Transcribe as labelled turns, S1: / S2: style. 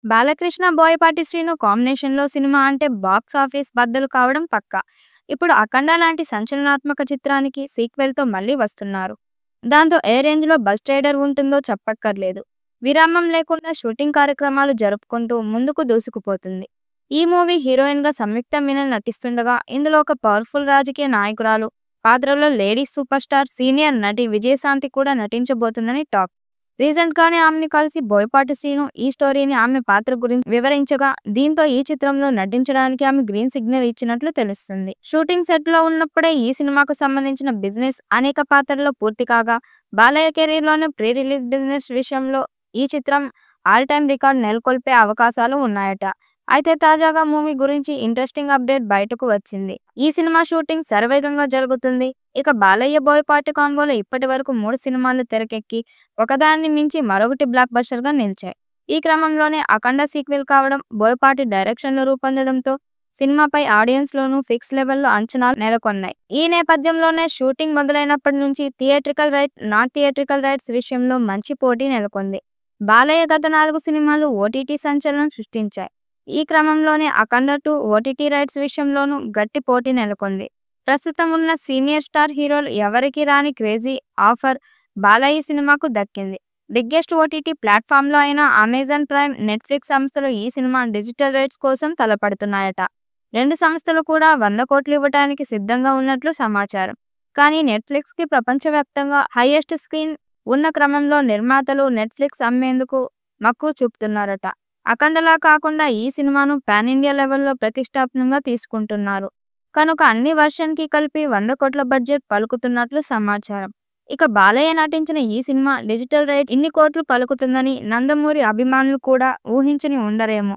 S1: బాలకృష్ణ, బోయపాటి శ్రీను కాంబినేషన్‌లో సినిమా అంటే box office బద్దలు కావడం పక్కా. ఇప్పుడు 'అఖండ' లాంటి సంచలనాత్మక చిత్రానికి సీక్వెల్‌తో మళ్ళీ వస్తున్నారు. దాంతో ఏ రేంజ్‌లో బజ్ ట్రైలర్ ఉంటుందో చెప్పక్కర్లేదు. విరామం లేకుండా షూటింగ్ కార్యక్రమాలు జరుపుకుంటూ ముందుకు దూసుకుపోతుంది. ఈ మూవీ హీరోయిన్‌గా సంయుక్త మీనన్ నటిస్తుండగా, ఇందులో ఒక పవర్‌ఫుల్ రాజకీయ నాయకురాలు పాత్రలో లేడీ సూపర్ స్టార్ సీనియర్ నటి విజయశాంతి కూడా నటించబోతుందని టాక్. రీసెంట్‌గానే ఆమెని కలిసి బోయపాటి శ్రీను ఈ స్టోరీని, ఆమె పాత్ర గురించి వివరించగా, దీంతో ఈ చిత్రంలో నటించడానికి ఆమె గ్రీన్ సిగ్నల్ ఇచ్చినట్లు తెలుస్తుంది. షూటింగ్ సెట్‌లో ఉన్నప్పుడే ఈ సినిమాకు సంబంధించిన బిజినెస్ అనేక పాత్రల్లో పూర్తి కాగా, బాలయ్య కెరీర్‌లోనే ప్రీ రిలీజ్ బిజినెస్ విషయంలో ఈ చిత్రం ఆల్ టైమ్ రికార్డ్ నెలకొల్పే అవకాశాలు ఉన్నాయట. అయితే తాజాగా మూవీ గురించి ఇంట్రెస్టింగ్ అప్డేట్ బయటకు వచ్చింది. ఈ సినిమా షూటింగ్ శరవేగంగా జరుగుతుంది. ఇక బాలయ్య, బోయపాటి కాంబోలో ఇప్పటివరకు 3 సినిమాలు తెరకెక్కి ఒకదాన్ని మించి మరొకటి బ్లాక్ బస్టర్‌గా నిలిచాయి. ఈ క్రమంలోనే 'అఖండ' సీక్వెల్ కావడం, బోయపాటి డైరెక్షన్‌లో రూపొందడంతో సినిమాపై ఆడియన్స్‌లోనూ ఫిక్స్ లెవెల్‌లో అంచనాలు నెలకొన్నాయి. ఈ నేపథ్యంలోనే షూటింగ్ మొదలైనప్పటి నుంచి theatrical right, non theatrical rights విషయంలో మంచి పోటీ నెలకొంది. బాలయ్య గత 4 సినిమాలు ఓటీటీ సంచలనం సృష్టించాయి. ఈ క్రమంలోనే 'అఖండ 2' ఓటీటీ రైట్స్ విషయంలోనూ గట్టి పోటీ నెలకొంది. ప్రస్తుతం ఉన్న సీనియర్ స్టార్ హీరోలు ఎవరికీ రాని క్రేజీ ఆఫర్ బాలయ్య సినిమాకు దక్కింది. బిగ్గెస్ట్ ఓటీటీ ప్లాట్‌ఫామ్‌లో అయిన అమెజాన్ ప్రైమ్, నెట్‌ఫ్లిక్స్ సంస్థలు ఈ సినిమా డిజిటల్ రైట్స్ కోసం తలపడుతున్నాయట. 2 సంస్థలు కూడా 100 కోట్లు ఇవ్వడానికి సిద్ధంగా ఉన్నట్లు సమాచారం. కానీ నెట్‌ఫ్లిక్స్‌కి ప్రపంచవ్యాప్తంగా హైయెస్ట్ స్క్రీన్ ఉన్న క్రమంలో నిర్మాతలు నెట్‌ఫ్లిక్స్ అమ్మేందుకు మక్కువ చూపుతున్నారట. 'అఖండ'లా కాకుండా ఈ సినిమాను పాన్ ఇండియా లెవెల్‌లో ప్రతిష్టాత్మకంగా తీసుకుంటున్నారు. కనుక అన్ని వర్షన్‌కి కలిపి 100 కోట్ల బడ్జెట్ పలుకుతున్నట్లు సమాచారం. ఇక బాలయ్య నటించిన ఈ సినిమా డిజిటల్ రైట్స్ ఇన్ని కోట్లు పలుకుతుందని నందమూరి అభిమానులు కూడా ఊహించని ఉండరేమో.